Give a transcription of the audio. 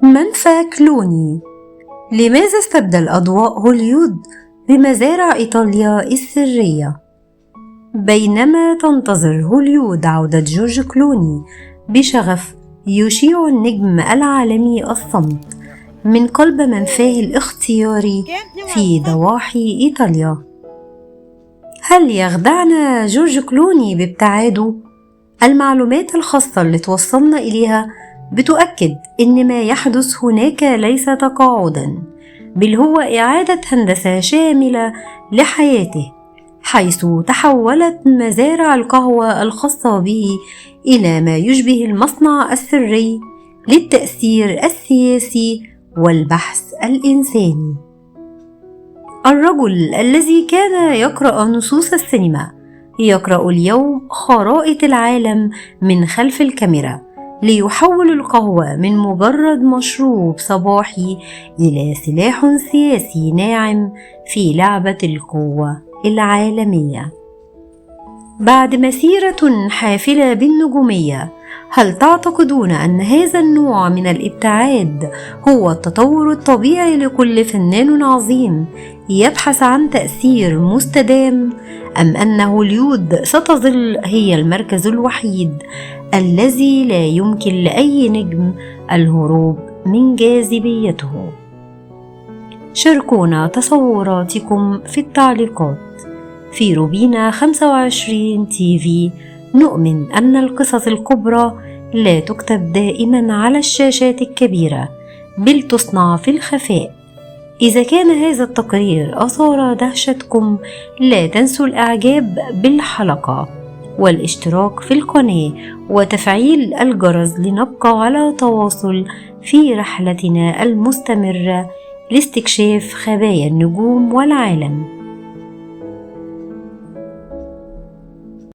منفى كلوني. لماذا استبدل أضواء هوليود بمزارع إيطاليا السرية؟ بينما تنتظر هوليود عودة جورج كلوني بشغف، يشيع النجم العالمي الصمت من قلب منفاه الاختياري في ضواحي إيطاليا. هل يخدعنا جورج كلوني بابتعاده؟ المعلومات الخاصة اللي توصلنا إليها بتؤكد إن ما يحدث هناك ليس تقاعداً، بل هو إعادة هندسة شاملة لحياته، حيث تحولت مزارع القهوة الخاصة به إلى ما يشبه المصنع السري للتأثير السياسي والبحث الإنساني. الرجل الذي كان يقرأ نصوص السينما يقرأ اليوم خرائط العالم من خلف الكاميرا، ليحول القهوة من مجرد مشروب صباحي إلى سلاح سياسي ناعم في لعبة القوة العالمية. بعد مسيرة حافلة بالنجومية، هل تعتقدون أن هذا النوع من الابتعاد هو التطور الطبيعي لكل فنان عظيم يبحث عن تأثير مستدام، أم أن هوليود ستظل هي المركز الوحيد الذي لا يمكن لأي نجم الهروب من جاذبيته؟ شاركونا تصوراتكم في التعليقات. في روبينا 25 TV نؤمن أن القصص الكبرى لا تكتب دائما على الشاشات الكبيرة، بل تصنع في الخفاء. إذا كان هذا التقرير أثار دهشتكم، لا تنسوا الإعجاب بالحلقة والاشتراك في القناة وتفعيل الجرس لنبقى على تواصل في رحلتنا المستمرة لاستكشاف خبايا النجوم والعالم.